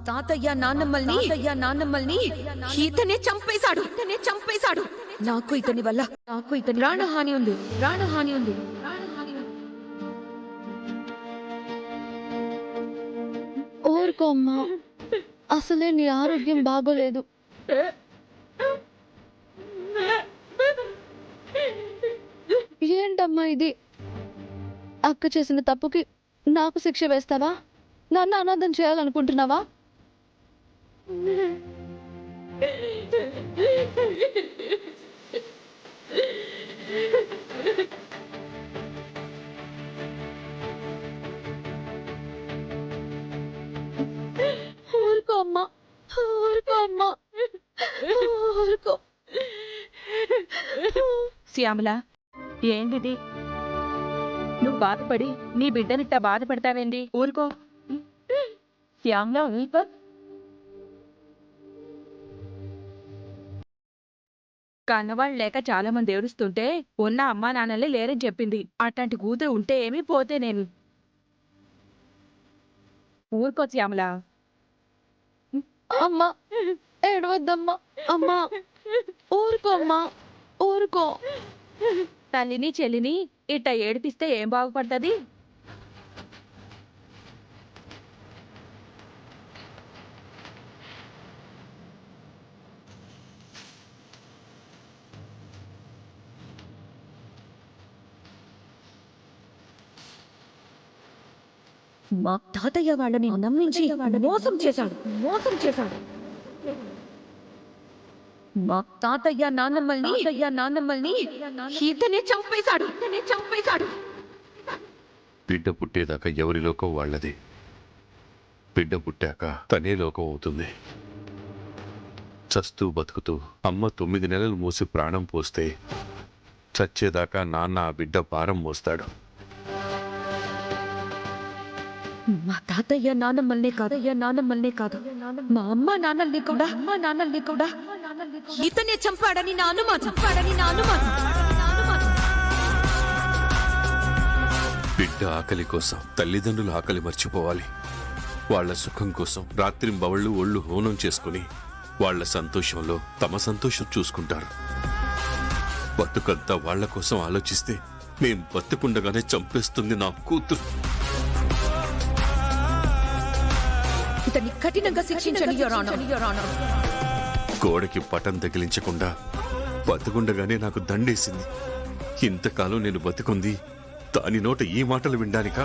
తాతయ్య నాన్నమ్మల్ని ఇతనే చంపేశాడు. నాకు ఇతని వల్ల ప్రాణహాని ఉంది. ఊరుకో అమ్మా, అసలే నీ ఆరోగ్యం బాగోలేదు. ఏంటమ్మా ఇది? అక్క చేసిన తప్పుకి నాకు శిక్ష వేస్తావా? నన్ను అనాథం చేయాలనుకుంటున్నావా? ఊరుకో అమ్మా, ఊరుకో. శ్యామల, ఏంటిది? నువ్వు బాధపడి నీ బిడ్డనిట్ట బాధ పెడతావేంటి? ఊరుకో. శ్యామల, ఊరుకో. కన్నవాళ్ళు లేక చాలా మంది ఏడుస్తుంటే ఉన్న అమ్మా నాన్నలే లేరని చెప్పింది. అట్లాంటి కూతురు ఉంటే ఏమీ పోతే నేను. ఊరుకో శ్యామల. అమ్మా ఏడవద్దమ్మా. అమ్మా ఊరుకో అమ్మా, ఊరుకో. తల్లిని చెల్లిని ఇట్ట ఏడిపిస్తే ఏం బాగుపడుతుంది? మా తాతయ్య వాళ్ళని నమ్మించి మోసం చేశాడు. మా తాతయ్య నాన్నమ్మల్ని ఇతనే చంపేశాడు. బిడ్డ పుట్టేదాకా ఎవరి లోకం వాళ్ళది. బిడ్డ పుట్టాక తనే లోకం అవుతుంది. చస్తూ బతుకుతూ అమ్మ 9 నెలలు మోసి ప్రాణం పోస్తే చచ్చేదాకా నాన్న ఆ బిడ్డ భారం మోస్తాడు. మా తాతయ్య నాన్నమ్మల్నే కాదు, మా అమ్మ నాన్నల్ని కూడా ఇతనే చంపాడని నా అనుమానం. బిడ్డ ఆకలి కోసం తల్లిదండ్రుల ఆకలి మర్చిపోవాలి. వాళ్ల సుఖం కోసం రాత్రింబవళ్ళు ఒళ్ళు హోనం చేసుకుని వాళ్ల సంతోషంలో తమ సంతోషం చూసుకుంటారు. బతుకంతా వాళ్ల కోసం ఆలోచిస్తే మేం బతుకుండగానే చంపేస్తుంది నా కూతురు. ఇతన్ని కఠినంగా శిక్షించండి యువర్ ఆనర్. గోడకి పటం తగిలించకుండా బతుకుండగానే నాకు దండేసింది. ఇంతకాలం నేను బతుకుంది దాని నోట ఈ మాటలు వినడానికా?